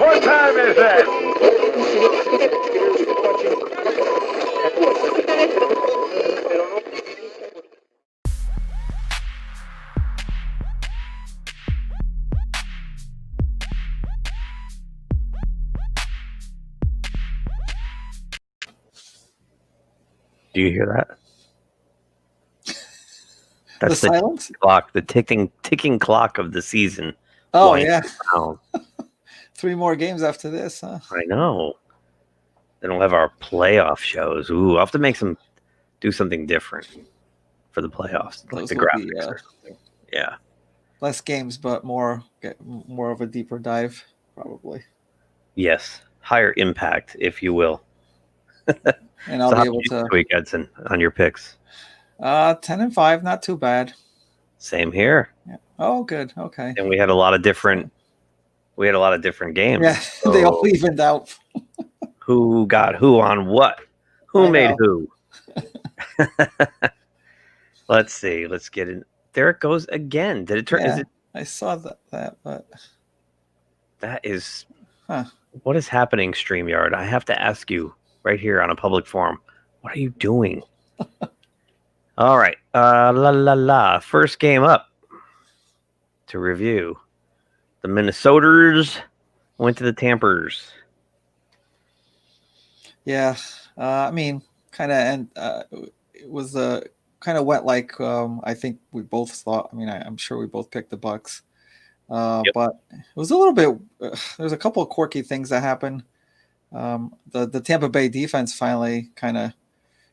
What time is that? Do you hear that? That's The silence? clock, the ticking clock of the season. Oh, yeah. Down. 3 more games after this, huh? I know. Then we'll have our playoff shows. Ooh, I'll have to do something different for the playoffs, like Those the will graphics be, or something. Yeah. Less games, but more of a deeper dive, probably. Yes. Higher impact, if you will. And I'll be able to. This week, Edson, on your picks. 10-5, not too bad. Same here. Yeah. Oh, good. Okay. And we had a lot of different games. Yeah, So they all evened out. who got who on what? Who made who? Let's see. Let's get in. There it goes again. Did it turn? Yeah, I saw that, but that is. Huh. What is happening, StreamYard? I have to ask you right here on a public forum. What are you doing? All right. First game up to review. The Minnesoters went to the Tampers. Yeah. I mean, kind of, and it was kind of went like I think we both thought. I mean, I'm sure we both picked the Bucks. Yep. But it was a little bit. There's a couple of quirky things that happened. The Tampa Bay defense finally kind of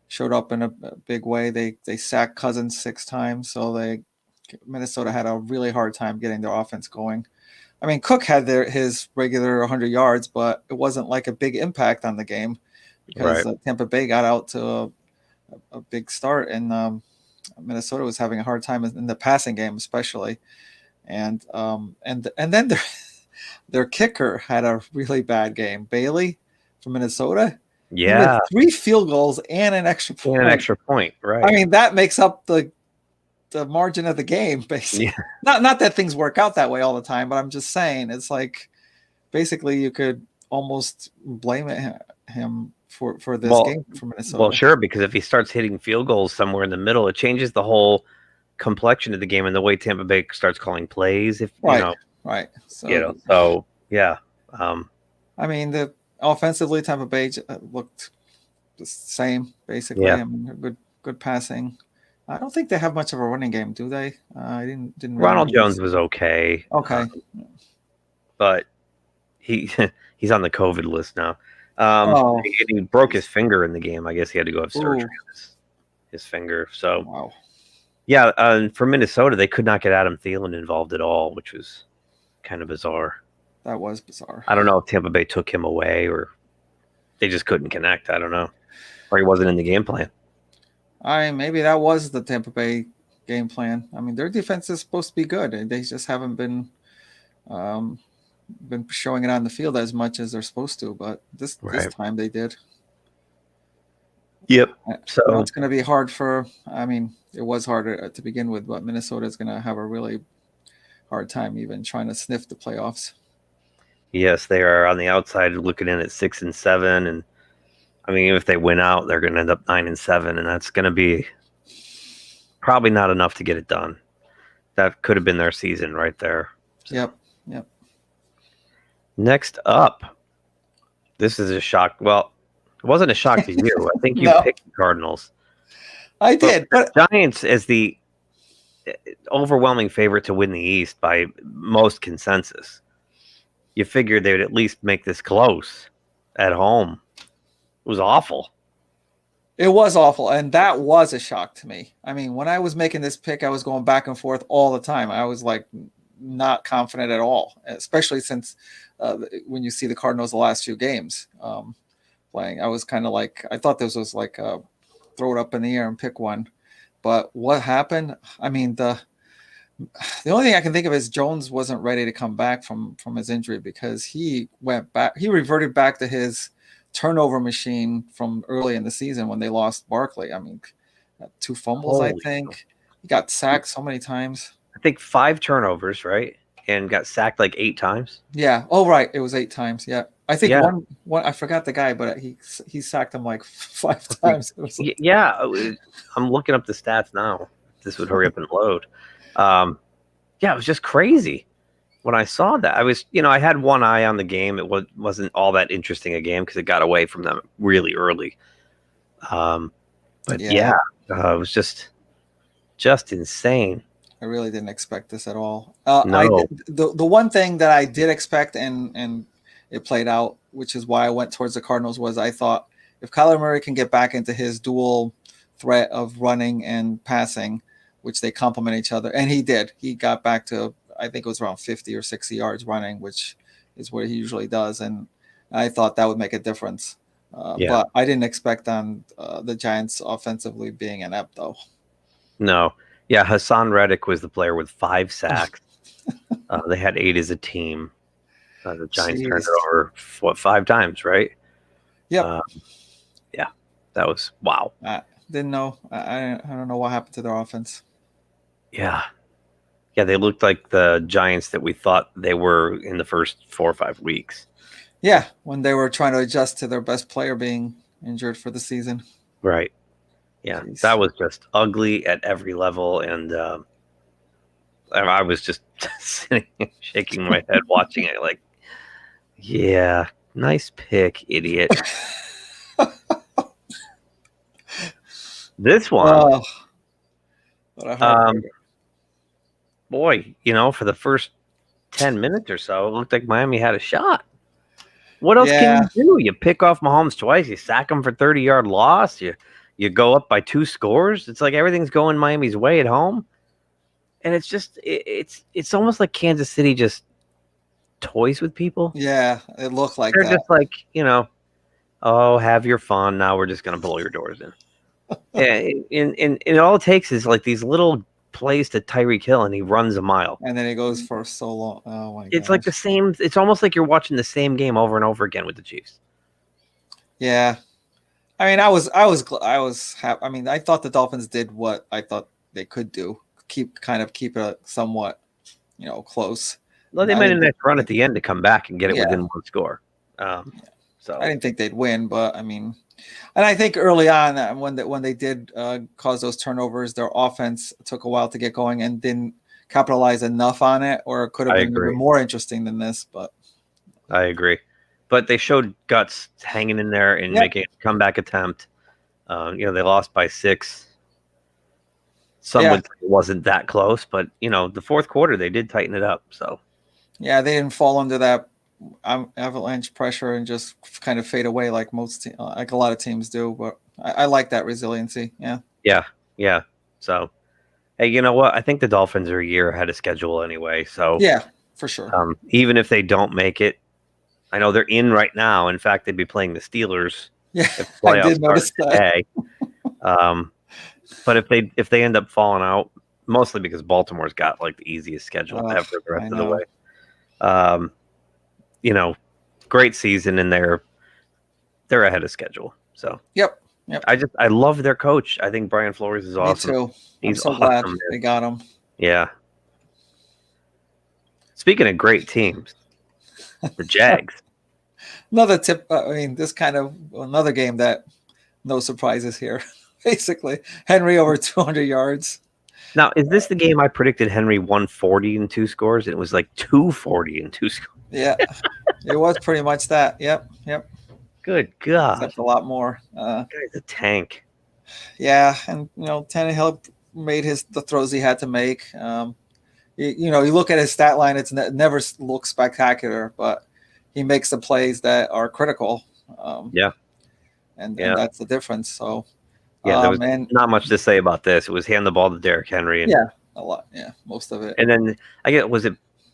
showed up in a big way. They sacked Cousins 6 times, so Minnesota had a really hard time getting their offense going. I mean, Cook had his regular 100 yards, but it wasn't like a big impact on the game because Tampa Bay got out to a big start, and Minnesota was having a hard time in the passing game, especially. And then their kicker had a really bad game. Bailey from Minnesota. Yeah. 3 field goals and an extra point. Right. I mean, that makes up the margin of the game, basically. Yeah. Not that things work out that way all the time, but I'm just saying it's like basically you could almost blame him for this game for Minnesota. Well, sure, because if he starts hitting field goals somewhere in the middle, it changes the whole complexion of the game and the way Tampa Bay starts calling plays. Right. So yeah. I mean, offensively, Tampa Bay looked the same basically. Yeah. I mean, good passing. I don't think they have much of a running game, do they? I didn't. Ronald Jones was okay. Okay, but he's on the COVID list now. He broke his finger in the game. I guess he had to go have surgery on his finger. So, wow. Yeah, for Minnesota, they could not get Adam Thielen involved at all, which was kind of bizarre. That was bizarre. I don't know if Tampa Bay took him away or they just couldn't connect. I don't know. Or he wasn't in the game plan. Maybe that was the Tampa Bay game plan. I mean, their defense is supposed to be good. They just haven't been showing it on the field as much as they're supposed to. But this time they did. Yep. So it's going to be hard it was harder to begin with, but Minnesota is going to have a really hard time even trying to sniff the playoffs. Yes, they are on the outside looking in at 6-7, and I mean, if they win out, they're going to end up 9-7, and that's going to be probably not enough to get it done. That could have been their season right there. So. Yep. Next up, this is a shock. Well, it wasn't a shock to you. I think you picked the Cardinals. I did, but Giants as the overwhelming favorite to win the East by most consensus. You figured they would at least make this close at home. It was awful. It was awful, and that was a shock to me. I mean, when I was making this pick, I was going back and forth all the time. I was like not confident at all, especially since when you see the Cardinals the last few games playing. I was kind of like, I thought this was like throw it up in the air and pick one. But what happened? I mean, the only thing I can think of is Jones wasn't ready to come back from his injury because he reverted back to his turnover machine from early in the season when they lost Barkley. I mean, 2 fumbles, I think. He got sacked so many times. I think 5 turnovers, right? and got sacked like 8 times. Yeah. Oh, right. It was 8 times. Yeah. I think Yeah. one. I forgot the guy, but he sacked him like 5 times. Yeah, I'm looking up the stats now. This would hurry up and load. Yeah, it was just crazy when I saw that. I was, I had one eye on the game. It wasn't all that interesting a game because it got away from them really early. But yeah, it was just insane. I really didn't expect this at all. No. The one thing that I did expect and it played out, which is why I went towards the Cardinals, was I thought if Kyler Murray can get back into his dual threat of running and passing, which they complement each other, and he did. He got back to, I think it was around 50 or 60 yards running, which is what he usually does, and I thought that would make a difference. But I didn't expect on the Giants offensively being inept, though. No. Yeah, Hassan Reddick was the player with 5 sacks. They had 8 as a team. The Giants turned it over 5 times, right? Yep. Yeah, that was wow. Didn't know. I don't know what happened to their offense. Yeah, they looked like the Giants that we thought they were in the first 4 or 5 weeks. Yeah, when they were trying to adjust to their best player being injured for the season. Right. Yeah, jeez. That was just ugly at every level, and I was just sitting, shaking my head, watching it, like, yeah, nice pick, idiot. This one, boy, for the first 10 minutes or so, it looked like Miami had a shot. What else can you do? You pick off Mahomes twice, you sack him for 30-yard loss, you go up by 2 scores. It's like everything's going Miami's way at home. And it's just it's almost like Kansas City just toys with people. Yeah, it looked like they're just like, oh, have your fun. Now we're just gonna blow your doors in. and all it takes is like these little plays to Tyreek Hill, and he runs a mile. And then he goes for so long. Oh my god. It's like the same. It's almost like you're watching the same game over and over again with the Chiefs. Yeah. I mean, I was happy. I mean, I thought the Dolphins did what I thought they could do. Keep it somewhat, close. Well, they made a nice run at the end to come back and get it within 1 score. So I didn't think they'd win, but I mean, and I think early on when they did cause those turnovers, their offense took a while to get going and didn't capitalize enough on it, or it could have been even more interesting than this. But I agree. But they showed guts hanging in there and making a comeback attempt. They lost by 6. Some would say it wasn't that close, but the fourth quarter they did tighten it up. So yeah, they didn't fall under that avalanche pressure and just kind of fade away like like a lot of teams do. But I like that resiliency. Yeah. So hey, you know what? I think the Dolphins are a year ahead of schedule anyway. So yeah, for sure. Even if they don't make it, I know they're in right now. In fact, they'd be playing the Steelers. Yeah, I did notice that. But if they end up falling out, mostly because Baltimore's got like the easiest schedule ever the rest of the way. Great season, and they're ahead of schedule. So yep. I love their coach. I think Brian Flores is awesome. Me too. He's so glad they got him. Yeah. Speaking of great teams, the Jags. Another tip. I mean, this kind of another game that no surprises here. Basically, Henry over 200 yards. Now, is this the game I predicted Henry 140 and 2 scores? It was like 240 and 2 scores. Yeah, it was pretty much that. Yep. Good God. Except a lot more. Guy's a tank. Yeah, and Tannehill made the throws he had to make. You look at his stat line; it never looks spectacular, but he makes the plays that are critical. And that's the difference. So. Yeah, there was not much to say about this. It was hand the ball to Derrick Henry. And, a lot. Yeah, most of it. And then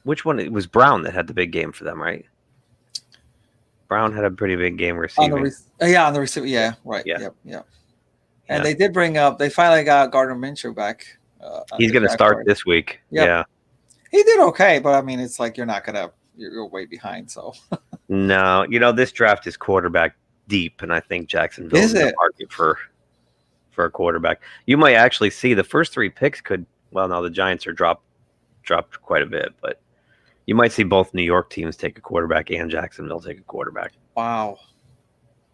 which one? It was Brown that had the big game for them, right? Brown had a pretty big game receiving. On the receiver. Yeah, right. Yeah. Yep. And they did they finally got Gardner Minshew back. He's going to start this week. Yep. Yeah. He did okay, but I mean, it's like you're way behind. So. No, this draft is quarterback deep, and I think Jacksonville is in the market for a quarterback. You might actually see the first 3 picks the Giants are dropped quite a bit, but You might see both New York teams take a quarterback and Jacksonville take a quarterback. Wow.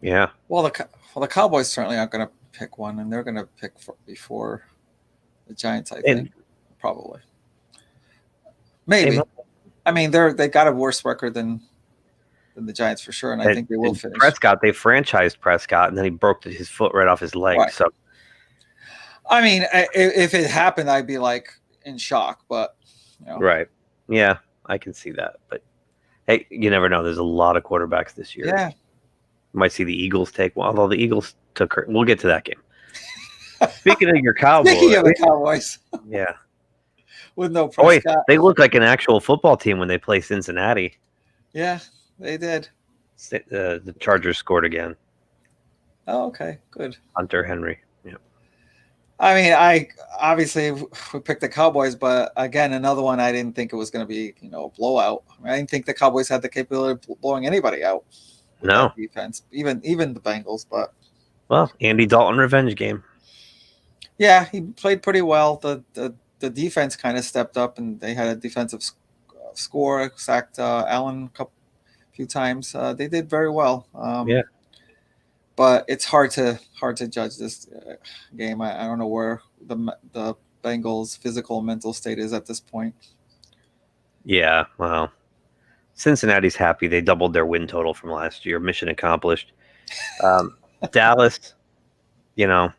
Yeah. Well, the Cowboys certainly aren't going to pick one, and they're going to pick before the Giants. I think probably. Maybe. I mean, they got a worse record than the Giants for sure, and I think they will finish. Prescott, they franchised Prescott, and then he broke his foot right off his leg. Right. So, I mean, if it happened, I'd be like in shock. But right, yeah, I can see that. But hey, you never know. There's a lot of quarterbacks this year. Yeah, you might see the Eagles take one. Although the Eagles took her. We'll get to that game. Speaking of your Cowboys, the Cowboys, yeah, with no Prescott, they look like an actual football team when they play Cincinnati. Yeah. They did. The Chargers scored again. Oh, okay, good. Hunter Henry. Yeah. I mean, obviously we picked the Cowboys, but again, another one I didn't think it was going to be, a blowout. I didn't think the Cowboys had the capability of blowing anybody out. No defense, even the Bengals, but Andy Dalton revenge game. Yeah, he played pretty well. The defense kind of stepped up, and they had a defensive score, sacked Allen a few times. They did very well. Yeah, but it's hard to judge this game. I don't know where the Bengals' physical and mental state is at this point. Yeah, well, Cincinnati's happy. They doubled their win total from last year. Mission accomplished. Dallas, now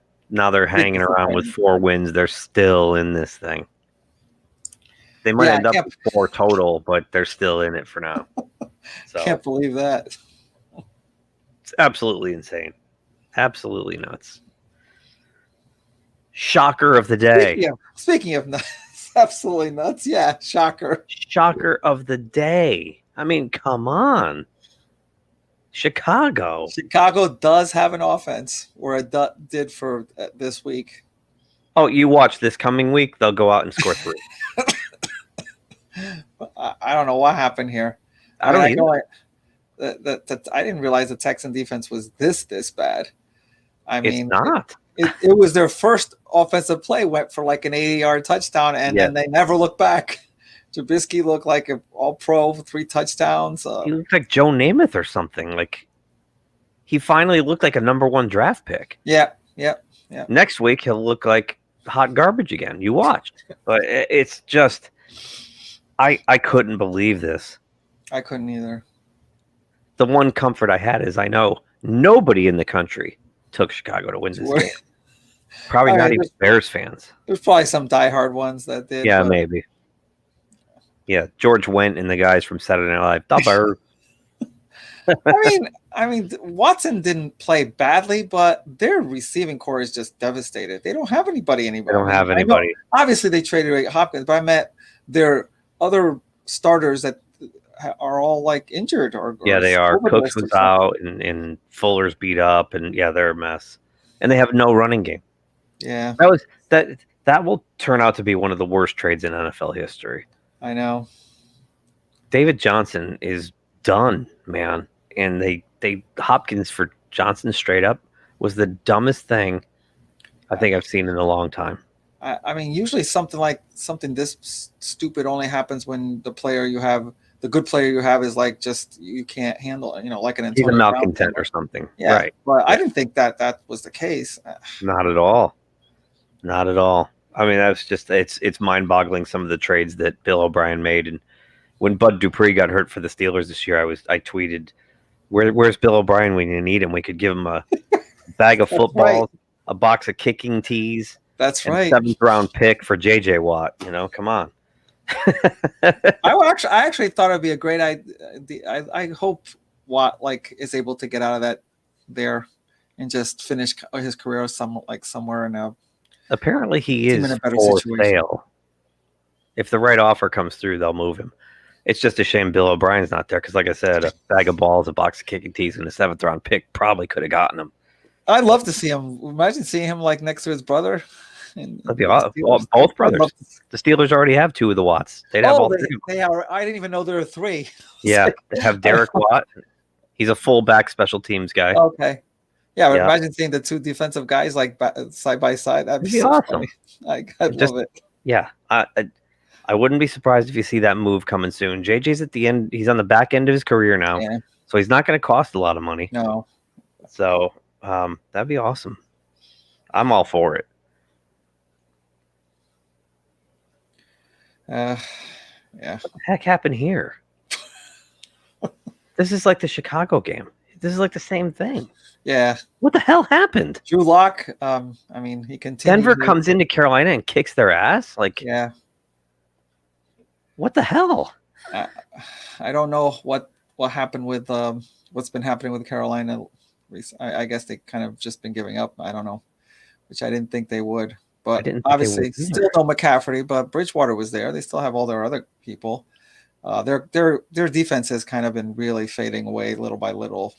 they're hanging around with 4 wins. They're still in this thing. They might end up with 4 total, but they're still in it for now. So, can't believe that. It's absolutely insane. Absolutely nuts. Shocker of the day. Speaking of nuts, absolutely nuts. Yeah, shocker. Shocker of the day. I mean, come on. Chicago does have an offense, or it did for this week. Oh, you watch this coming week, they'll go out and score 3. I don't know what happened here. I didn't realize the Texan defense was this bad. I mean, it's not. It was their first offensive play, went for like an 80-yard touchdown, and then they never looked back. Trubisky looked like an all-pro, 3 touchdowns. He looked like Joe Namath or something. Like, he finally looked like a number 1 draft pick. Yeah. Next week, he'll look like hot garbage again. You watch. But it's just, I couldn't believe this. I couldn't either. The one comfort I had is I know nobody in the country took Chicago to win this game. Probably not even Bears fans. There's probably some diehard ones that did. Yeah, maybe. Yeah, George Wendt and the guys from Saturday Night Live. I mean, Watson didn't play badly, but their receiving core is just devastated. They don't have anybody anymore. They don't have anybody. Obviously, they traded away Hopkins, but I meant their other starters that are all like injured or they are. Cooks was out and Fuller's beat up, and they're a mess. And they have no running game. Yeah, that will turn out to be one of the worst trades in NFL history. I know. David Johnson is done, man. And they Hopkins for Johnson straight up was the dumbest thing I think I've seen in a long time. I mean, usually something this stupid only happens when the good player you have is like just you can't handle it, like an Antonio He's a malcontent or something. Yeah, right. But I didn't think that was the case. Not at all. Not at all. I mean, that's just it's mind-boggling some of the trades that Bill O'Brien made. And when Bud Dupree got hurt for the Steelers this year, I tweeted, "Where's Bill O'Brien when you need him? We could give him a bag of footballs, a box of kicking tees. That's right. 7th round pick for JJ Watt. Come on." I actually thought it'd be a great idea. I hope Watt is able to get out of that there and just finish his career somewhere in a. Apparently, he is in a better situation. Sale. If the right offer comes through, they'll move him. It's just a shame Bill O'Brien's not there because, like I said, a bag of balls, a box of kicking tees, and a 7th round pick probably could have gotten him. I'd love to see him. Imagine seeing him next to his brother. That'd be both brothers. The Steelers already have 2 of the Watts. They'd have all 3. They are. I didn't even know there were 3. Yeah, they have Derek Watt. He's a fullback special teams guy. Okay. Yeah, but imagine seeing the 2 defensive guys side by side. That'd be so awesome. I'd love it. Yeah, I I wouldn't be surprised if you see that move coming soon. JJ's at the end. He's on the back end of his career now, so he's not going to cost a lot of money. No. So that'd be awesome. I'm all for it. Yeah. What the heck happened here? This is like the Chicago game. This is like the same thing. Yeah. What the hell happened? Drew Lock, I mean, he continued. Denver comes into Carolina and kicks their ass? Like, yeah. What the hell? I don't know what happened with what's been happening with Carolina. I guess they kind of just been giving up. I don't know, which I didn't think they would. But obviously, still no McCaffrey. But Bridgewater was there. They still have all their other people. Their defense has kind of been really fading away little by little.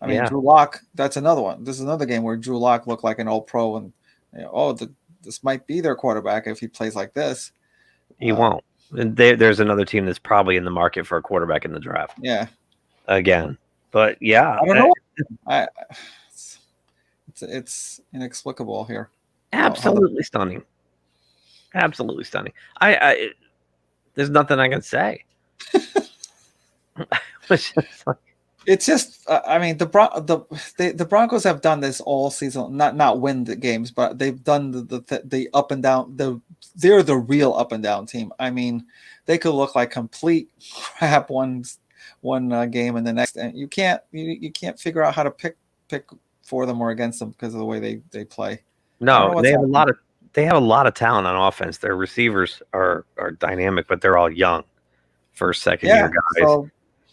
I mean, Drew Lock. That's another one. This is another game where Drew Lock looked like an All Pro, and this might be their quarterback if he plays like this. He won't. There's another team that's probably in the market for a quarterback in the draft. Yeah. Again, but yeah, I don't know. It's inexplicable here. Absolutely stunning. Absolutely stunning. I there's nothing I can say. It's just I mean the Broncos have done this all season, not win the games, but they've done the up and down. They're the real up and down team. I mean, they could look like complete crap one game and the next, and you can't figure out how to pick for them or against them because of the way they play. No, they have a lot of talent on offense. Their receivers are dynamic, but they're all young, first, second year guys. So,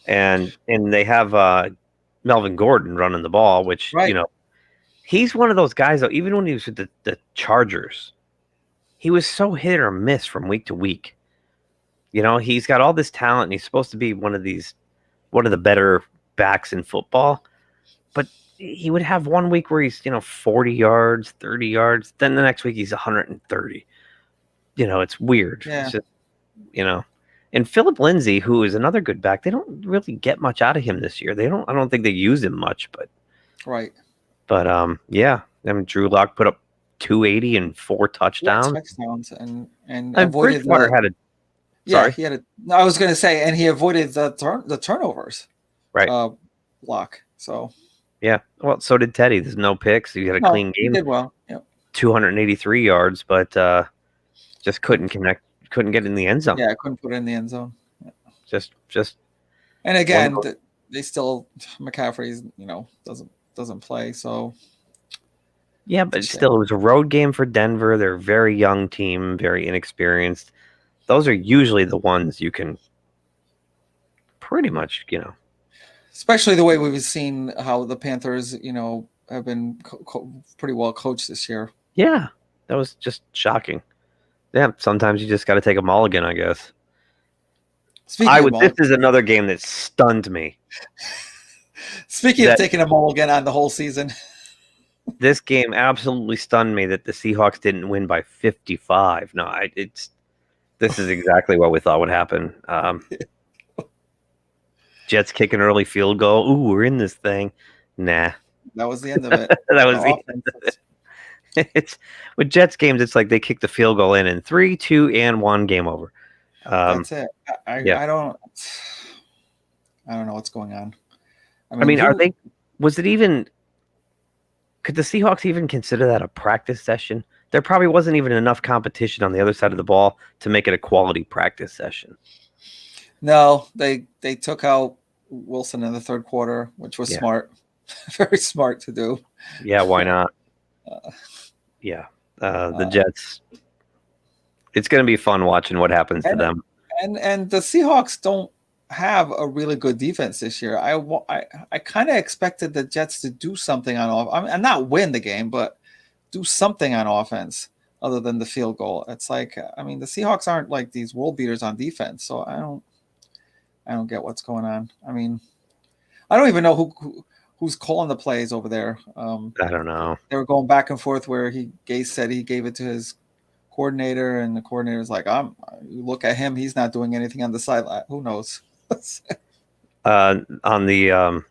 and they have Melvin Gordon running the ball, which he's one of those guys though. Even when he was with the Chargers, he was so hit or miss from week to week. He's got all this talent, and he's supposed to be one of the better backs in football. But he would have one week where he's 40 yards, 30 yards. Then the next week he's 130. It's weird. Yeah. It's just, and Philip Lindsay, who is another good back, they don't really get much out of him this year. I don't think they use him much, but right. But yeah, I mean, Drew Lock put up 280 and 4 touchdowns. And avoided Bridgewater had a. Yeah, he had a. I was going to say, and he avoided the turnovers. Right. Lock. So. Yeah. Well, so did Teddy. There's no picks. He had a clean game. He did well. Yeah. 283 yards, but just couldn't connect. Couldn't get in the end zone. Yeah, I couldn't put it in the end zone. Yeah. Just. And again, they still McCaffrey's doesn't play, so. Yeah, but still, it was a road game for Denver. They're a very young team, very inexperienced. Those are usually the ones you can pretty much, Especially the way we've seen how the Panthers, have been pretty well coached this year. Yeah, that was just shocking. Yeah, sometimes you just got to take a mulligan, I guess. This is another game that stunned me. Speaking of taking a mulligan on the whole season. This game absolutely stunned me that the Seahawks didn't win by 55. No, this is exactly what we thought would happen. Jets kick an early field goal. Ooh, we're in this thing. Nah. That was the end of it. That was the end of it. It's with Jets games, it's like they kick the field goal in 3, 2, and 1, game over. That's it. I don't know what's going on. I mean, could the Seahawks even consider that a practice session? There probably wasn't even enough competition on the other side of the ball to make it a quality practice session. No, they took out Wilson in the third quarter, which was smart. Very smart to do. Yeah, why not? The Jets. It's going to be fun watching what happens to them. And the Seahawks don't have a really good defense this year. I kind of expected the Jets to do something on offense, and not win the game, but do something on offense other than the field goal. It's like, I mean, the Seahawks aren't like these world beaters on defense, so I don't get what's going on. I mean, I don't even know who's calling the plays over there. I don't know. They were going back and forth where Gase said he gave it to his coordinator, and the coordinator's like, you look at him, he's not doing anything on the sideline. Who knows? On the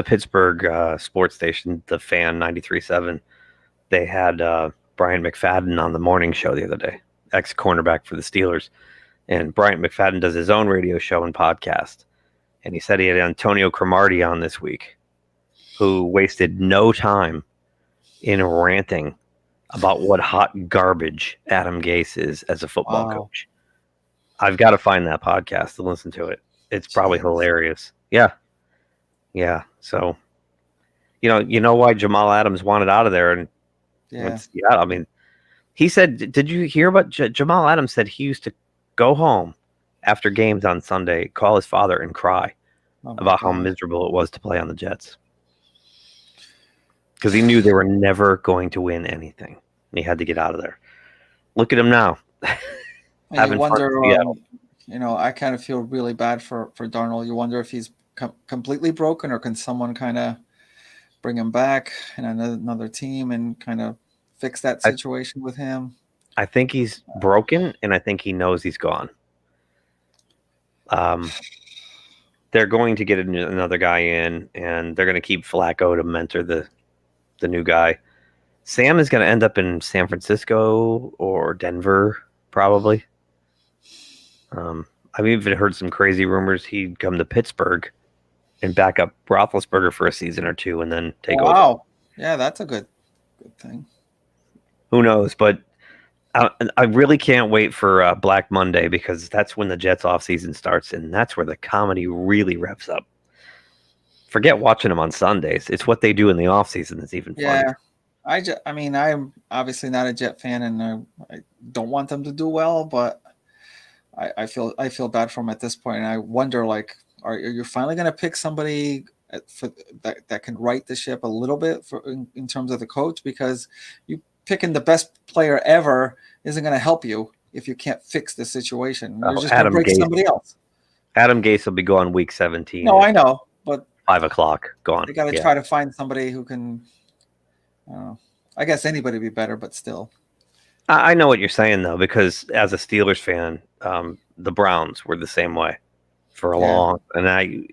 Pittsburgh sports station, the Fan 93.7, they had Brian McFadden on the morning show the other day, ex-cornerback for the Steelers. And Brian McFadden does his own radio show and podcast. And he said he had Antonio Cromartie on this week, who wasted no time in ranting about what hot garbage Adam Gase is as a football coach. I've got to find that podcast to listen to it. It's probably hilarious. Yeah. Yeah. So, you know why Jamal Adams wanted out of there. And I mean, he said, did you hear about Jamal Adams said he used to go home after games on Sunday, call his father and cry about how miserable it was to play on the Jets. Because he knew they were never going to win anything. And he had to get out of there. Look at him now. And you wonder, I kind of feel really bad for Darnold. You wonder if he's completely broken, or can someone kind of bring him back in another team and kind of fix that situation with him? I think he's broken, and I think he knows he's gone. They're going to get another guy in, and they're going to keep Flacco to mentor the new guy. Sam is going to end up in San Francisco or Denver, probably. I've even heard some crazy rumors he'd come to Pittsburgh and back up Roethlisberger for a season or two and then take over. Wow. Yeah, that's a good thing. Who knows? But I really can't wait for Black Monday, because that's when the Jets offseason starts, and that's where the comedy really revs up. Forget watching them on Sundays. It's what they do in the offseason that's even fun. Yeah. I'm obviously not a Jet fan, and I don't want them to do well, but I feel bad for them at this point. And I wonder, like, are you finally going to pick somebody that can right the ship a little bit in terms of the coach? Because you picking the best player ever isn't going to help you if you can't fix the situation. You're just going to break somebody else. Adam Gase will be gone week 17. No, I know, but 5 o'clock gone. You got to try to find somebody who can. I guess anybody would be better, but still. I know what you're saying, though, because as a Steelers fan, the Browns were the same way for a long. And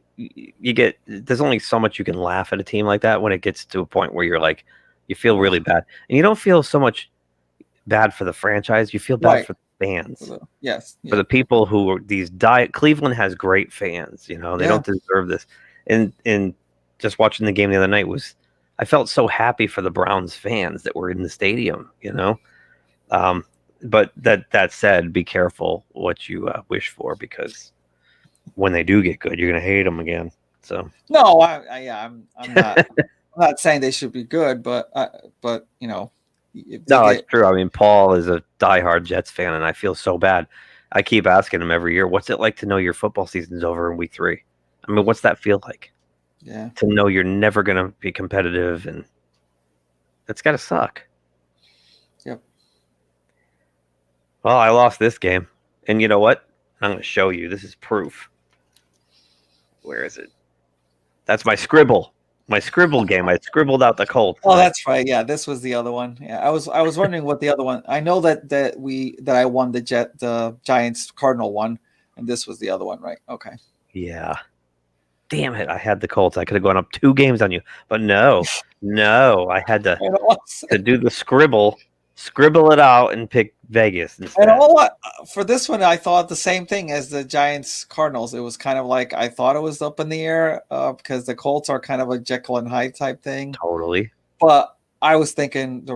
there's only so much you can laugh at a team like that when it gets to a point where you're like, you feel really bad, and you don't feel so much bad for the franchise. You feel bad for the fans. For the people who are these Cleveland has great fans. They don't deserve this. And just watching the game the other night I felt so happy for the Browns fans that were in the stadium. But that said, be careful what you wish for, because when they do get good, you're gonna hate them again. So no, I'm not. I'm not saying they should be good, but no, it's true. I mean, Paul is a diehard Jets fan, and I feel so bad. I keep asking him every year, "What's it like to know your football season's over in week 3?" I mean, what's that feel like? Yeah, to know you're never going to be competitive, and that's got to suck. Yep. Well, I lost this game, and you know what? I'm going to show you. This is proof. Where is it? That's my scribble. My scribble game. I scribbled out the Colts. Oh, that's right. Yeah, this was the other one. Yeah, I was wondering what the other one. I know that I won the Giants Cardinal one, and this was the other one, right? Okay. Yeah. Damn it! I had the Colts. I could have gone up 2 games on you, but no. I had to do the scribble it out, and pick Vegas instead. And for this one, I thought the same thing as the Giants Cardinals. It was kind of like I thought it was up in the air because the Colts are kind of a Jekyll and Hyde type thing. Totally. But I was thinking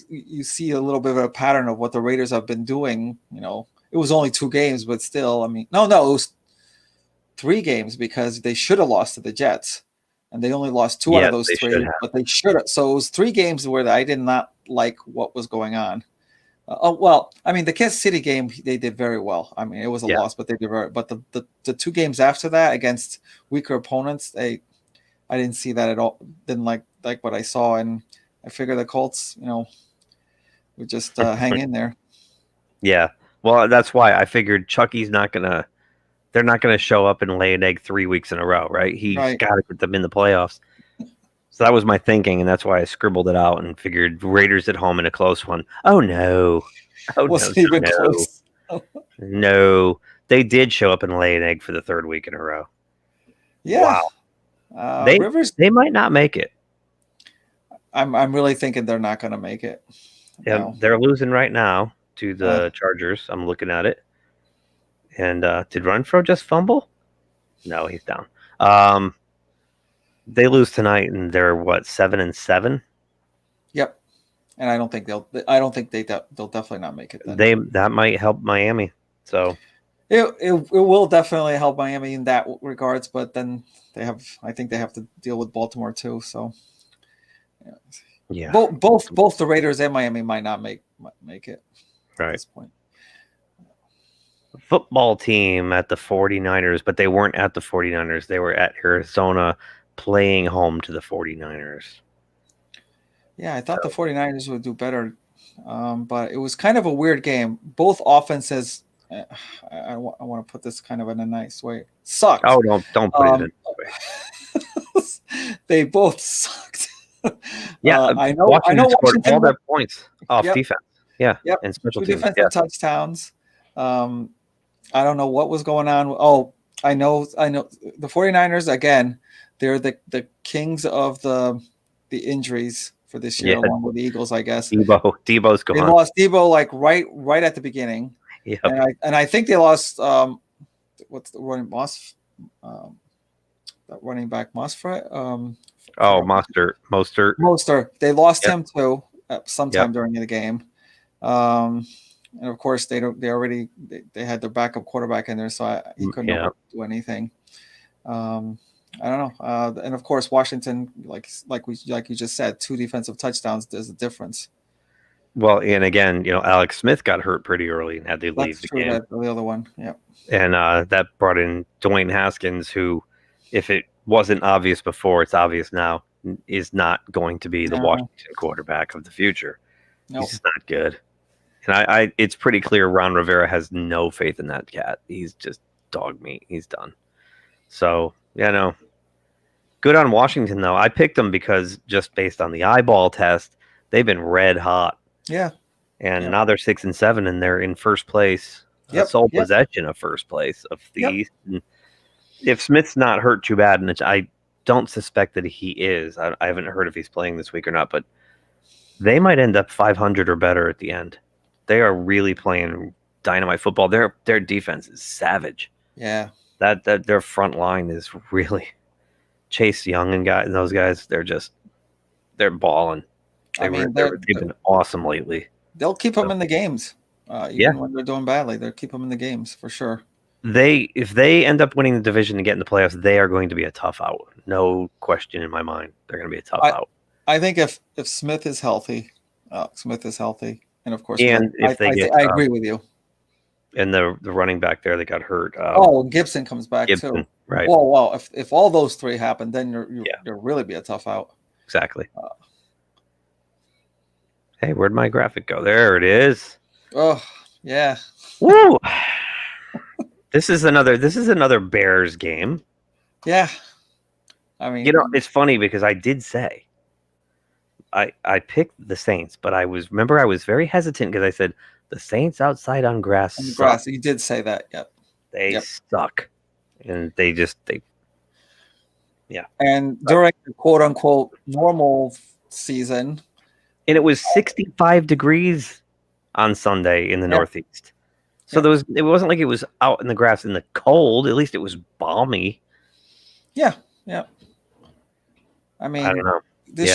you see a little bit of a pattern of what the Raiders have been doing. It was only 2 games, but still, I mean, no, it was 3 games, because they should have lost to the Jets, and they only lost 2 out of those 3. But they should have. So it was 3 games where I did not like what was going on. The Kansas City game, they did very well. I mean, it was a loss, but they did very. But the 2 games after that against weaker opponents, I didn't see that at all. Didn't like what I saw, and I figure the Colts, would just hang in there. Yeah. Well, that's why I figured Chucky's not gonna. They're not going to show up and lay an egg 3 weeks in a row, right? He's got to get them in the playoffs. So that was my thinking, and that's why I scribbled it out and figured Raiders at home in a close one. Oh, no. Wasn't even close. No. They did show up and lay an egg for the 3rd week in a row. Yeah. Wow. They might not make it. I'm really thinking they're not going to make it. Yeah, they're losing right now to the Chargers. I'm looking at it. And did Renfro just fumble? No, he's down. They lose tonight, and they're what, 7-7? Yep. And I don't think they'll definitely not make it then. That might help Miami. So it will definitely help Miami in that regards, but then I think they have to deal with Baltimore too. So yeah, both the Raiders and Miami might not make it at this point. Football team at the 49ers, but they weren't at the 49ers. They were at Arizona playing home to the 49ers. Yeah, I thought the 49ers would do better, but it was kind of a weird game. Both offenses, I want to put this kind of in a nice way, sucked. Oh, don't put it in that way. They both sucked. Yeah, I know. Washington scored all their points off defense. Yeah, yep. And special teams. Defensive touchdowns. I don't know what was going on. Oh, I know. The 49ers, again, they're the kings of the injuries for this year, along with the Eagles, I guess. Debo's gone. They lost Debo like right at the beginning. Yep. And I think they lost what's the running running back Mostert. Mostert. They lost him too sometime during the game. And of course they had their backup quarterback in there, so he couldn't do anything. I don't know. And of course Washington, like you just said, 2 defensive touchdowns. There's a difference. Well, and again, Alex Smith got hurt pretty early and had to leave the game. The other one, yeah. And that brought in Dwayne Haskins, who, if it wasn't obvious before, it's obvious now, is not going to be the Washington quarterback of the future. Nope. He's not good. And it's pretty clear Ron Rivera has no faith in that cat. He's just dog meat. He's done. So, good on Washington, though. I picked them because just based on the eyeball test, they've been red hot. Yeah. And now they're 6-7, and they're in first place. Sole possession of first place of the East. And if Smith's not hurt too bad, and I don't suspect that he is, I haven't heard if he's playing this week or not, but they might end up 500 or better at the end. They are really playing dynamite football. Their defense is savage. Yeah. That their front line is really Chase Young and those guys. They're balling. They've been awesome lately. They'll keep them in the games. Even when they're doing badly, they'll keep them in the games for sure. If they end up winning the division and get in the playoffs, they are going to be a tough out. No question in my mind. They're going to be a tough out. I think if Smith is healthy, and of course, and I agree with you. And the running back there that got hurt. Gibson comes back too. Right. Well, if all those 3 happen, then you'll really be a tough out. Exactly. Hey, where'd my graphic go? There it is. Oh, yeah. Woo! This is another Bears game. Yeah. I mean, it's funny because I did say I picked the Saints, but I was very hesitant because I said the Saints outside on grass. You did say that. Yep. They suck, and they. And during the quote unquote normal season, and it was 65 degrees on Sunday in the Northeast. So it wasn't like it was out in the grass in the cold. At least it was balmy. Yeah. Yeah. I mean, I don't know. This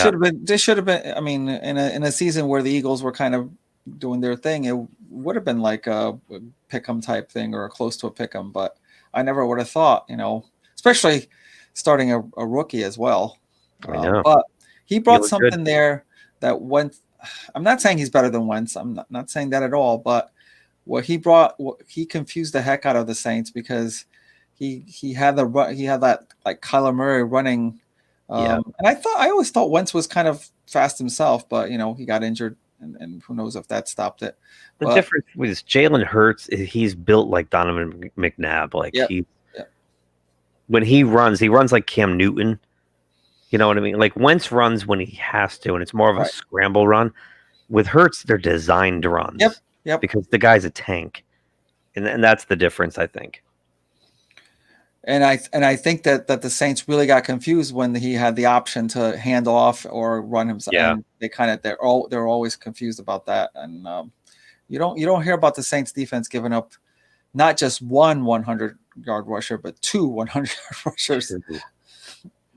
should have been. I mean, in a season where the Eagles were kind of doing their thing, it would have been like a pick'em type thing or close to a pick'em. But I never would have thought, especially starting a rookie as well. I know. But he brought something there that went. I'm not saying he's better than Wentz. I'm not saying that at all. But what he brought, he confused the heck out of the Saints because he had that like Kyler Murray running. And I always thought Wentz was kind of fast himself, but he got injured, and who knows if that stopped it. The difference with Jalen Hurts is he's built like Donovan McNabb. Like when he runs like Cam Newton. You know what I mean? Like Wentz runs when he has to, and it's more of a scramble run. With Hurts, they're designed runs. Yep. Because the guy's a tank, and that's the difference, I think. And I think that the Saints really got confused when he had the option to hand off or run himself. Yeah. And they're always confused about that. And you don't hear about the Saints defense giving up not just one 100-yard rusher, but two 100-yard rushers.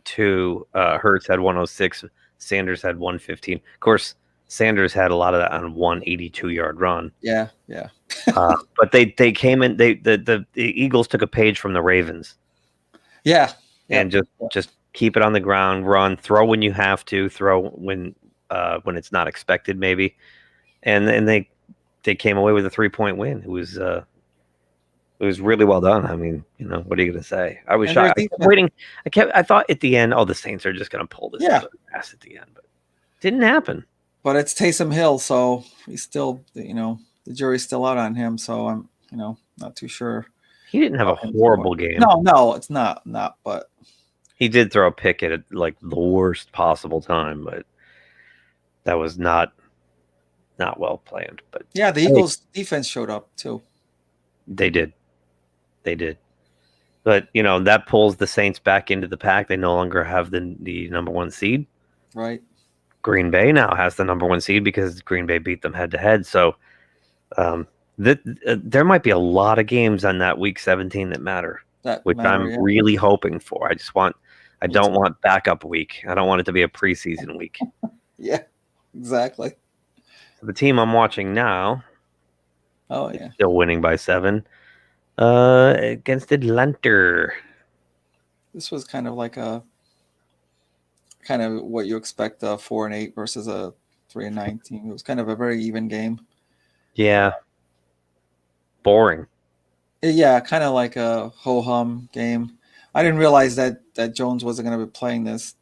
Two. Hurts had 106. Sanders had 115. Of course, Sanders had a lot of that on 182-yard run. Yeah. But they came in. The Eagles took a page from the Ravens. Yeah. And just keep it on the ground, run, throw when you have to, throw when it's not expected, maybe. And they came away with a 3-point win. It was really well done. I mean, what are you going to say? I was shocked. I kept waiting. I thought at the end, the Saints are just going to pull this out of the ass at the end, but it didn't happen. But it's Taysom Hill, so he's still, the jury's still out on him. So I'm, not too sure. He didn't have a horrible game. No, it's not. But he did throw a pick at like the worst possible time, but that was not well planned. But yeah, the Eagles defense showed up too. They did. But that pulls the Saints back into the pack. They no longer have the number 1 seed. Right. Green Bay now has the number 1 seed because Green Bay beat them head to head. So there might be a lot of games on that week 17 that matter, I'm really hoping for. I don't want backup week. I don't want it to be a preseason week. Yeah, exactly. So the team I'm watching now, still winning by 7 against Atlanta. This was kind of like what you expect, 4-8 versus a 3-9 team. It was kind of a very even game. Yeah. Boring. Yeah, kind of like a ho-hum game. I didn't realize that Jones wasn't going to be playing this,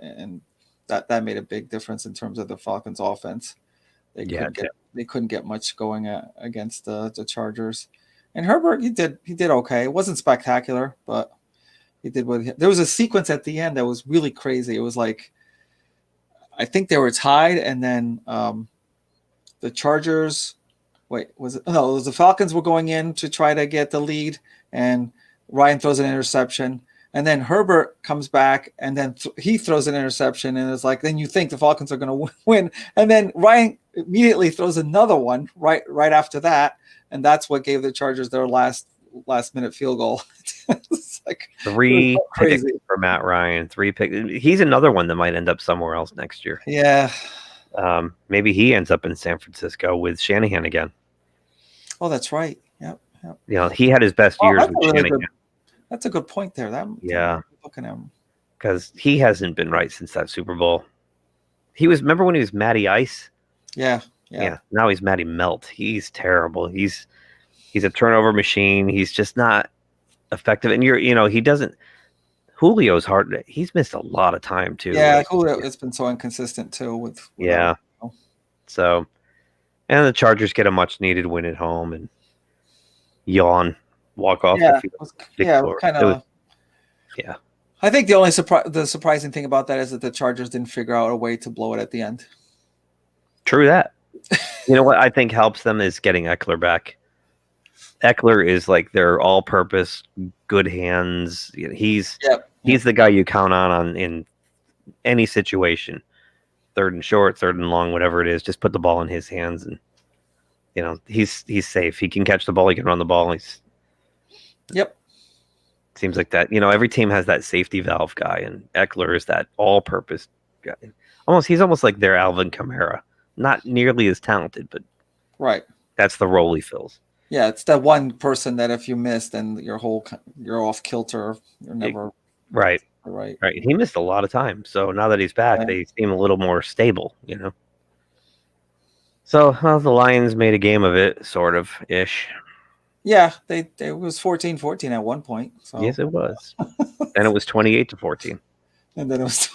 and that made a big difference in terms of the Falcons' offense. They couldn't get much going against the Chargers. And Herbert, he did okay. It wasn't spectacular, but he did there was a sequence at the end that was really crazy. It was like, I think they were tied, and then the Chargers. Wait, was it? No, it was the Falcons were going in to try to get the lead, and Ryan throws an interception, and then Herbert comes back, and then he throws an interception, and it's like, then you think the Falcons are going to win, and then Ryan immediately throws another one right after that, and that's what gave the Chargers their last minute field goal. It's like 3 picks for Matt Ryan. 3 picks. He's another one that might end up somewhere else next year. Yeah. Maybe he ends up in San Francisco with Shanahan again. Oh, that's right. Yep. He had his best years with Shanahan. That's a good point there. Looking at him, because he hasn't been right since that Super Bowl. Remember when he was Matty Ice? Yeah. Now he's Matty Melt. He's terrible. He's a turnover machine. He's just not effective. And he doesn't. Julio's hard. He's missed a lot of time too. Yeah, Julio has been so inconsistent too. So, and the Chargers get a much needed win at home and walk off the field. I think the only surprising thing about that is that the Chargers didn't figure out a way to blow it at the end. True that. You know what I think helps them is getting Eckler back. Eckler is like their all-purpose, good hands. He's the guy you count on in any situation. 3rd and short, 3rd and long, whatever it is. Just put the ball in his hands, and he's safe. He can catch the ball. He can run the ball. Seems like that. Every team has that safety valve guy, and Eckler is that all-purpose guy. He's almost like their Alvin Kamara. Not nearly as talented, but that's the role he fills. Yeah, it's that one person that if you miss, then you're off kilter. You're never right. He missed a lot of time, so now that he's back, they seem a little more stable. So the Lions made a game of it, sort of ish. Yeah, it was 14-14 at one point. So. Yes, it was. Then it was 28-14. And then it was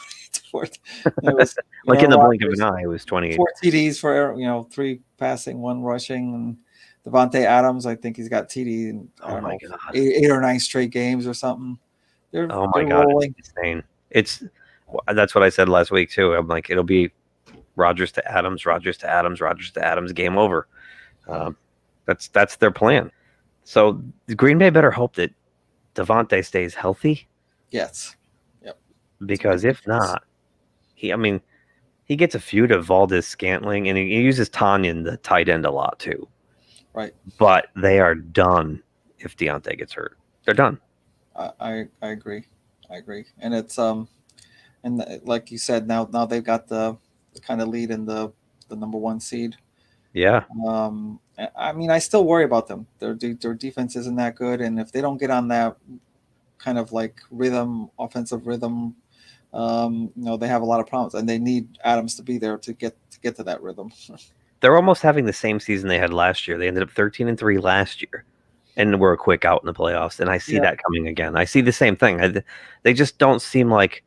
28-14. It was like in the blink of an eye, it was 28. 4 TDs for 3 passing, 1 rushing, and Devontae Adams, I think he's got TD in 8 or 9 straight games or something. They're rolling. It's insane. That's what I said last week too. I'm like, it'll be Rodgers to Adams, Rodgers to Adams, Rodgers to Adams, game over. That's their plan. So the Green Bay better hope that Devontae stays healthy. Yes. Yep. Because if not, he gets a few to Valdez Scantling, and he uses Tanyan, the tight end, a lot too. Right. But they are done if Deontay gets hurt. They're done. I agree. I agree. And it's and like you said, now they've got the kind of lead in the number 1 seed. Yeah. I mean, I still worry about them. Their defense isn't that good, and if they don't get on that kind of like offensive rhythm, they have a lot of problems, and they need Adams to be there to get to that rhythm. They're almost having the same season they had last year. They ended up 13-3 last year, and were a quick out in the playoffs. And I see that coming again. I see the same thing. They just don't seem like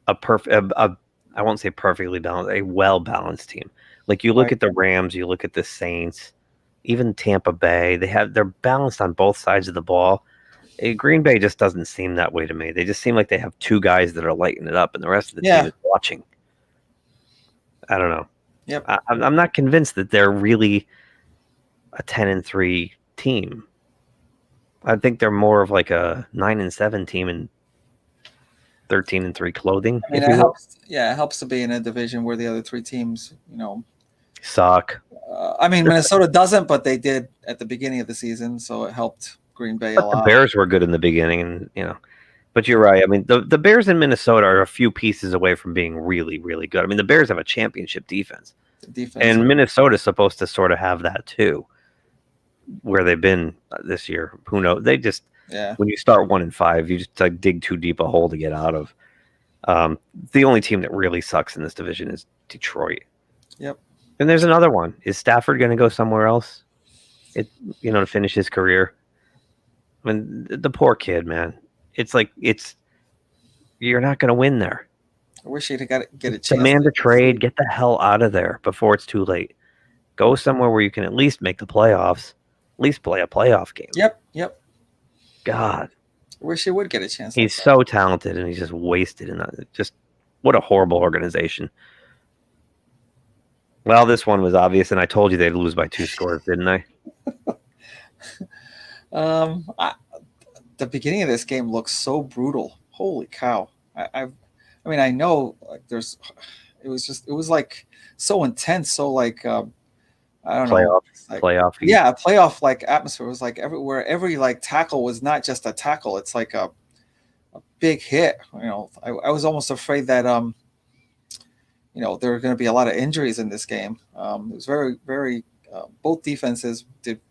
a perfect. I won't say perfectly balanced, a well-balanced team. Like you look at the Rams, you look at the Saints, even Tampa Bay. They're balanced on both sides of the ball. Green Bay just doesn't seem that way to me. They just seem like they have two guys that are lighting it up, and the rest of the team is watching. I don't know. Yep. I'm not convinced that they're really a 10-3 team. I think they're more of like a 9-7 team and 13-3 clothing. I mean, it helps. Yeah, it helps to be in a division where the other 3 teams, suck. I mean, Minnesota doesn't, but they did at the beginning of the season, so it helped Green Bay a lot. The Bears were good in the beginning, and but you're right. I mean, the Bears in Minnesota are a few pieces away from being really, really good. I mean, the Bears have a championship defense, and Minnesota's supposed to sort of have that too. Where they've been this year, who knows? They just when you start 1-5, you just like dig too deep a hole to get out of. The only team that really sucks in this division is Detroit. Yep. And there's another one. Is Stafford going to go somewhere else? To finish his career. I mean, the poor kid, man. It's like you're not going to win there. I wish he'd get a chance. Demand a trade. Get the hell out of there before it's too late. Go somewhere where you can at least make the playoffs. At least play a playoff game. Yep. God. I wish he would get a chance. He's so talented, and he's just wasted in that. Just what a horrible organization. Well, this one was obvious, and I told you they'd lose by 2 scores, didn't I? The beginning of this game looks so brutal. Holy cow! I mean, I know like it was like so intense, so like I don't know, playoff. Yeah, playoff like atmosphere. It was like everywhere. Every like tackle was not just a tackle. It's like a big hit. I was almost afraid that there were going to be a lot of injuries in this game. It was very, very. Both defenses did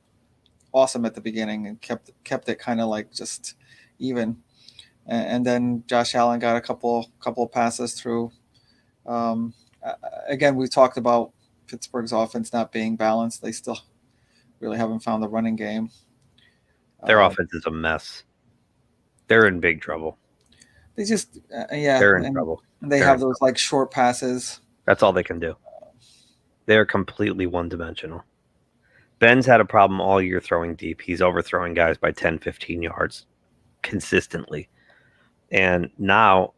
awesome at the beginning and kept it kind of like just even. And then Josh Allen got a couple of passes through. Again, we talked about Pittsburgh's offense not being balanced. They still really haven't found the running game. Their offense is a mess. They're in big trouble. They just they're in trouble. And they have those like short passes. That's all they can do. They're completely one-dimensional. Ben's had a problem all year throwing deep. He's overthrowing guys by 10, 15 yards consistently. And now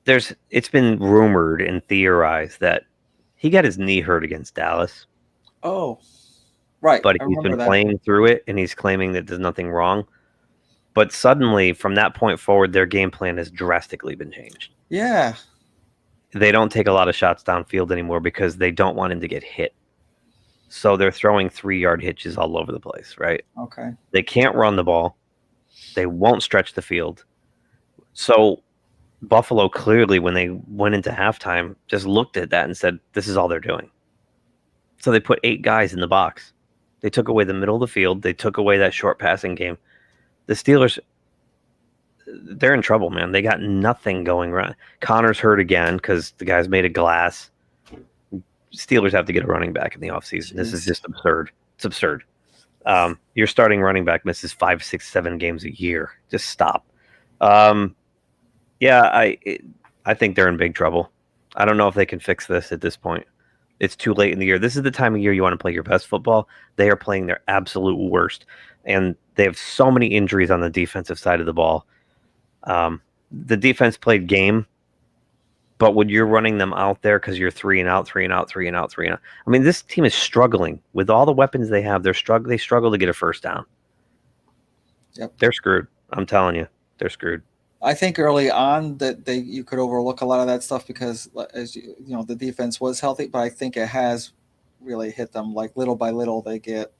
it's been rumored and theorized that he got his knee hurt against Dallas. Oh, right. But he's been playing through it, and he's claiming that there's nothing wrong. But suddenly, from that point forward, their game plan has drastically been changed. Yeah. They don't take a lot of shots downfield anymore because they don't want him to get hit. So they're throwing 3-yard hitches all over the place, right? Okay. They can't run the ball. They won't stretch the field. So Buffalo clearly, when they went into halftime, just looked at that and said, this is all they're doing. So they put 8 guys in the box. They took away the middle of the field. They took away that short passing game. The Steelers, they're in trouble, man. They got nothing going right. Connor's hurt again because the guy's made of glass. Steelers have to get a running back in the offseason. This is just absurd. It's absurd. Your starting running back misses 5, 6, 7 games a year. Just stop. Yeah, I think they're in big trouble. I don't know if they can fix this at this point. It's too late in the year. This is the time of year you want to play your best football. They are playing their absolute worst, and they have so many injuries on the defensive side of the ball. The defense played game, but when you're running them out there because you're 3 and out, 3 and out, 3 and out, 3 and out. I mean, this team is struggling with all the weapons they have. They struggle to get a first down. Yep. They're screwed. I'm telling you, they're screwed. I think early on that you could overlook a lot of that stuff because, as you know, the defense was healthy, but I think it has really hit them. Like little by little, they get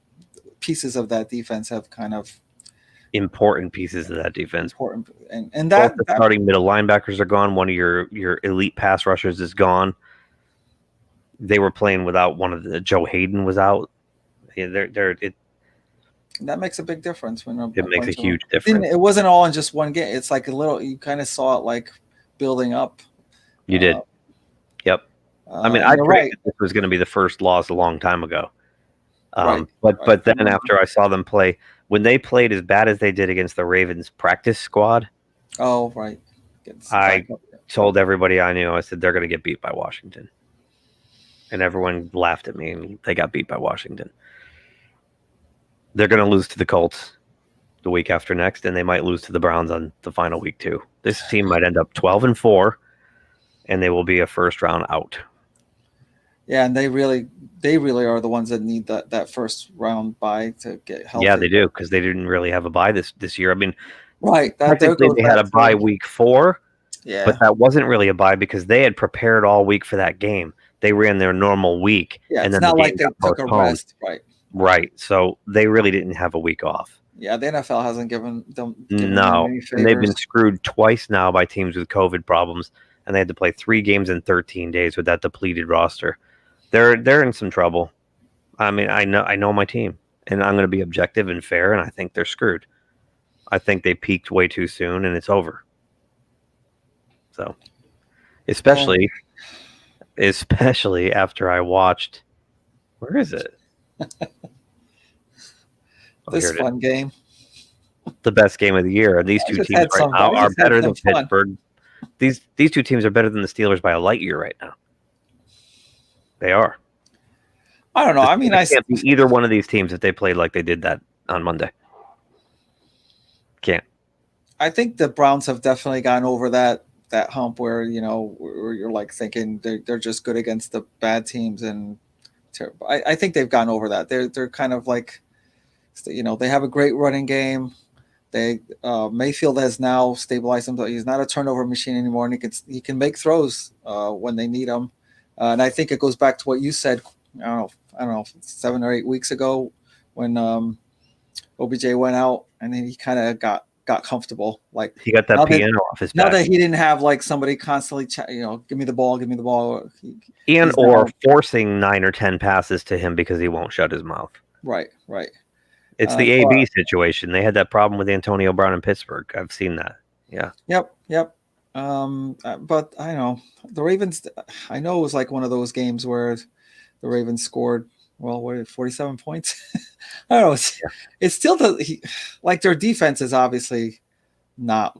pieces of that defense have kind of important pieces of that defense. Important, and that both the starting middle linebackers are gone. One of your elite pass rushers is gone. They were playing without one of the Joe Hayden was out. Yeah, that makes a big difference when it makes a huge difference. It wasn't all in just one game. It's like a little. You kind of saw it like building up. You did. Yep. I mean, I predicted this was going to be the first loss a long time ago. But then after I saw them play, when they played as bad as they did against the Ravens practice squad. Oh, right. I told everybody I knew, I said, they're going to get beat by Washington. And everyone laughed at me, and they got beat by Washington. They're going to lose to the Colts the week after next, and they might lose to the Browns on the final week too. This team might end up 12-4, and they will be a first round out. Yeah, and they really are the ones that need that first round bye to get healthy. Yeah, they do, because they didn't really have a bye this year. I mean, right. Technically, they had a bye week 4, yeah, but that wasn't really a bye because they had prepared all week for that game. They ran their normal week, and then it's not like they took a rest, right? Right. So they really didn't have a week off. Yeah, the NFL hasn't given them any favors. And they've been screwed twice now by teams with COVID problems, and they had to play 3 games in 13 days with that depleted roster. They're in some trouble. I mean, I know my team, and I'm going to be objective and fair, and I think they're screwed. I think they peaked way too soon, and it's over. So, especially after I watched. Where is it? This fun game. The best game of the year. And these two teams right now are better than Pittsburgh. These 2 teams are better than the Steelers by a light year right now. They are. I don't know. I mean, I can't be either one of these teams if they played like they did that on Monday. Can't. I think the Browns have definitely gotten over that hump where, you know, where you're like thinking they're just good against the bad teams and terrible. I think they've gotten over that. They're kind of like, you know, they have a great running game. They Mayfield has now stabilized him. He's not a turnover machine anymore, and he can make throws when they need him. And I think it goes back to what you said. I don't know, 7 or 8 weeks ago when OBJ went out, and then he kind of got comfortable. Like he got that piano off his back. Now that he didn't have like somebody constantly, give me the ball. Or forcing 9 or 10 passes to him because he won't shut his mouth. Right. It's the AB situation. They had that problem with Antonio Brown in Pittsburgh. I've seen that. Yeah. Yep. But I know the Ravens. I know it was like one of those games where the Ravens scored. Well, what is 47 points? I don't know. It's still like their defense is obviously not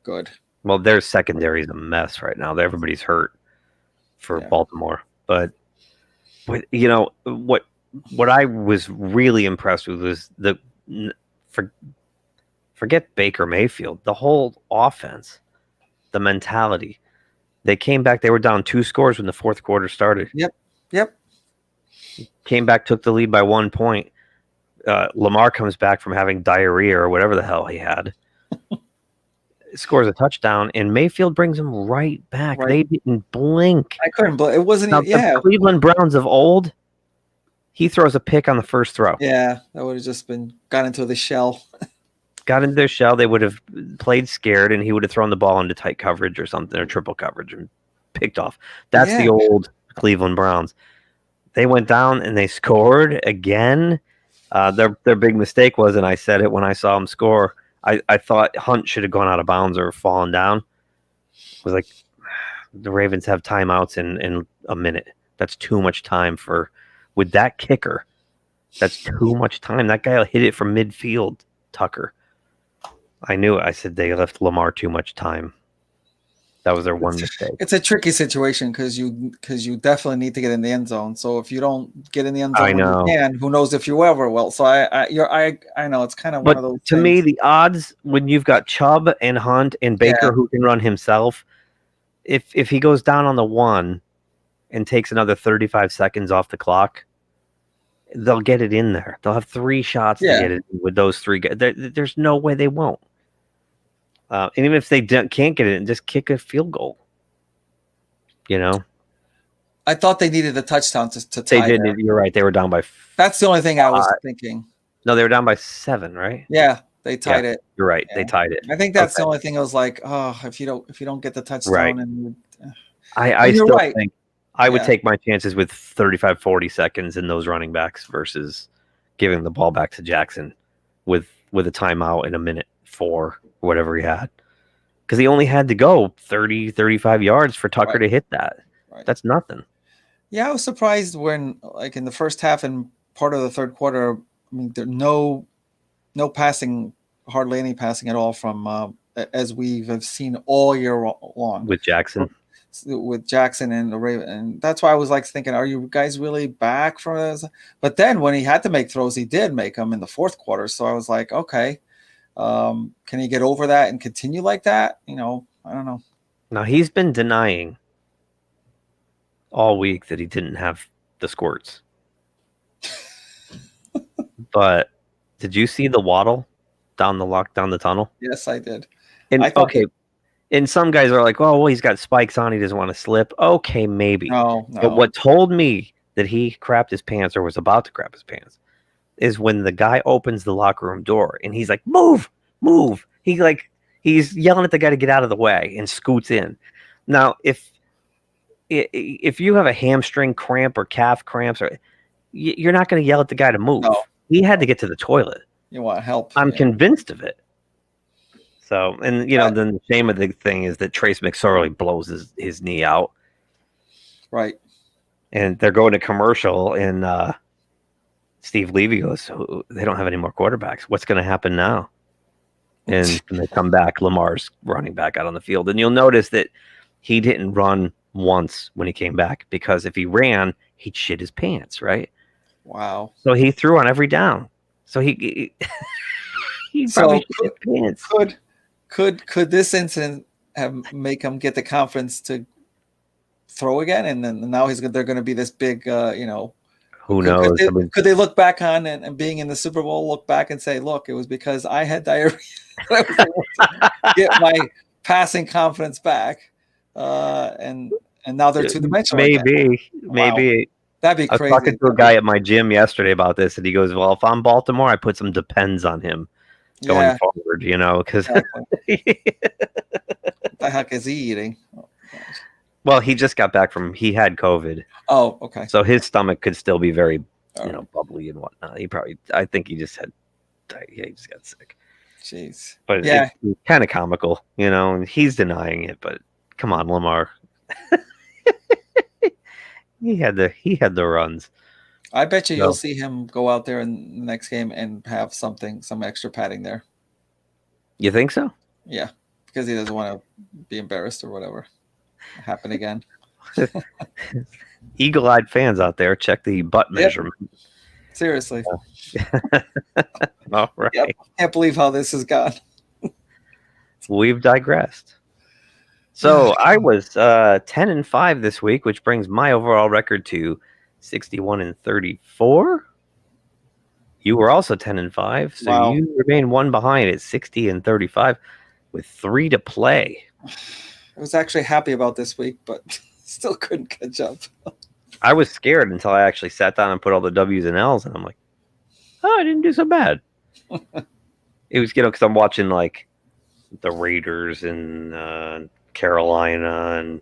good. Well, their secondary is a mess right now. Everybody's hurt for Baltimore. But you know what I was really impressed with was forget Baker Mayfield, the whole offense, the mentality. They came back. They were down 2 scores when the fourth quarter started. Yep. Came back, took the lead by 1 point. Lamar comes back from having diarrhea or whatever the hell he had. Scores a touchdown, and Mayfield brings him right back. Right. They didn't blink. I couldn't blink. It wasn't. The Cleveland Browns of old. He throws a pick on the first throw. Yeah, that would have just got into the shell. Got into their shell. They would have played scared, and he would have thrown the ball into tight coverage or something, or triple coverage, and picked off. That's the old Cleveland Browns. They went down and they scored again. Their big mistake was, and I said it when I saw them score, I thought Hunt should have gone out of bounds or fallen down. It was like, the Ravens have timeouts in a minute. That's too much time with that kicker. That's too much time. That guy hit it from midfield, Tucker. I knew it. I said they left Lamar too much time. That was their one mistake. It's a tricky situation because you definitely need to get in the end zone. So if you don't get in the end zone when you can, who knows if you ever will. So I know it's kind of one of those. To me, the odds when you've got Chubb and Hunt and Baker who can run himself, if he goes down on the 1 and takes another 35 seconds off the clock, they'll get it in there. They'll have 3 shots to get it with those 3 guys. There's no way they won't. And even if they can't get it, just kick a field goal. You know, I thought they needed a touchdown to they tie. didn't. You're right. They were down by. That's the only thing I was thinking. No, they were down by 7, right? Yeah, they tied it. You're right. Yeah. They tied it. I think that's the only thing I was like, oh, if you don't get the touchdown, right. And I still think I would take my chances with 35, 40 seconds in those running backs versus giving the ball back to Jackson with a timeout in a minute 4, whatever he had. Because he only had to go 30, 35 yards for Tucker to hit that. Right. That's nothing. Yeah, I was surprised when, like, in the first half and part of the third quarter, I mean, there's no passing, hardly any passing at all from as we have seen all year long with Jackson. And the Raven, and that's why I was like thinking, are you guys really back from this? But then when he had to make throws, he did make them in the fourth quarter. So I was like, okay, can he get over that and continue like that? I don't know. Now he's been denying all week that he didn't have the squirts. But did you see the waddle down the tunnel? Yes, I did. And and some guys are like, oh, well, he's got spikes on. He doesn't want to slip. Okay, maybe. No. But what told me that he crapped his pants or was about to crap his pants is when the guy opens the locker room door and he's like, move. He's yelling at the guy to get out of the way and scoots in. Now, if you have a hamstring cramp or calf cramps, you're not going to yell at the guy to move. No. He had to get to the toilet. You want help. I'm convinced of it. So, and then the shame of the thing is that Trace McSorley blows his knee out. Right. And they're going to commercial, and Steve Levy goes, they don't have any more quarterbacks. What's going to happen now? And when they come back, Lamar's running back out on the field. And you'll notice that he didn't run once when he came back, because if he ran, he'd shit his pants, right? Wow. So he threw on every down. So he probably shit his pants. Could this incident make him get the confidence to throw again? And then now they're going to be this big, Who knows? Could they look back on and being in the Super Bowl, look back and say, look, it was because I had diarrhea. I was able to get my passing confidence back. And now they're two-dimensional. Maybe. That'd be crazy. I was talking to a guy at my gym yesterday about this, and he goes, well, if I'm Baltimore, I put some depends on him going forward, because what the heck is he eating? Oh, well, he just got back he had COVID. Oh, okay. So his stomach could still be very, bubbly and whatnot. I think he just got sick. Jeez. But it's kind of comical, and he's denying it, but come on, Lamar. He had the runs. I bet you'll see him go out there in the next game and have some extra padding there. You think so? Yeah, because he doesn't want to be embarrassed or whatever happen again. Eagle-eyed fans out there, check the butt measurement. Seriously. All right. Yep. Can't believe how this has gone. We've digressed. So I was 10-5 this week, which brings my overall record to 61-34. You were also 10-5, so you remain one behind at 60-35 with 3 to play. I was actually happy about this week, but still couldn't catch up. I was scared until I actually sat down and put all the W's and L's, and I'm like, oh, I didn't do so bad. It was, because I'm watching like the Raiders and Carolina and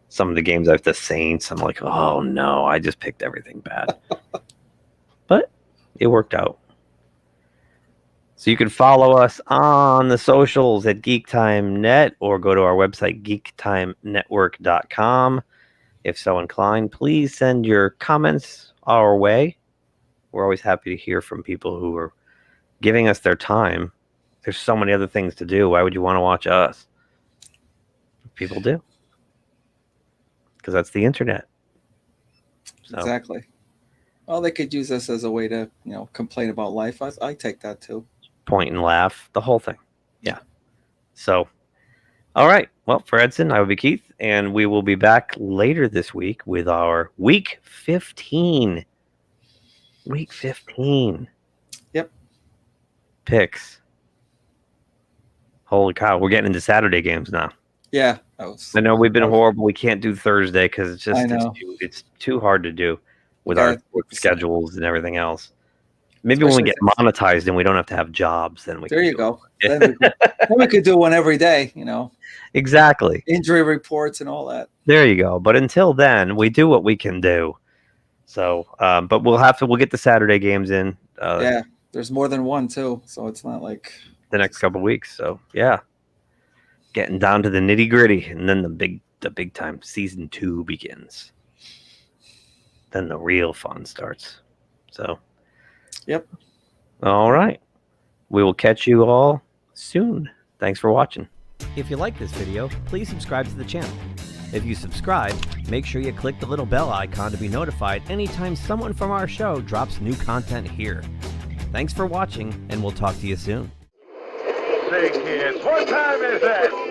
some of the games with the Saints. I'm like, oh no, I just picked everything bad. But it worked out. So you can follow us on the socials at GeekTimeNet or go to our website, geektimenetwork.com. If so inclined, please send your comments our way. We're always happy to hear from people who are giving us their time. There's so many other things to do. Why would you want to watch us? People do. Because that's the internet. So. Exactly. Well, they could use this as a way to, complain about life. I take that too. Point and laugh, the whole thing. Yeah. So, all right. Well, for Edson, I will be Keith, and we will be back later this week with our Week 15. Week 15. Yep. Picks. Holy cow, we're getting into Saturday games now. Yeah. I know we've been horrible. We can't do Thursday because it's just it's too hard to do with our schedules and everything else. Maybe when we get monetized and we don't have to have jobs, then we there you go. Then we could do one every day, you know. Exactly. Injury reports and all that. There you go. But until then, we do what we can do. So, but we'll get the Saturday games in. Yeah, there's more than one too, so it's not like the next couple of weeks. So yeah, getting down to the nitty gritty, and then the big time season 2 begins. Then the real fun starts. So, yep. All right, we will catch you all soon. Thanks for watching. If you like this video, please subscribe to the channel. If you subscribe, make sure you click the little bell icon to be notified anytime someone from our show drops new content here. Thanks for watching, and we'll talk to you soon. Say, kids, what time is that?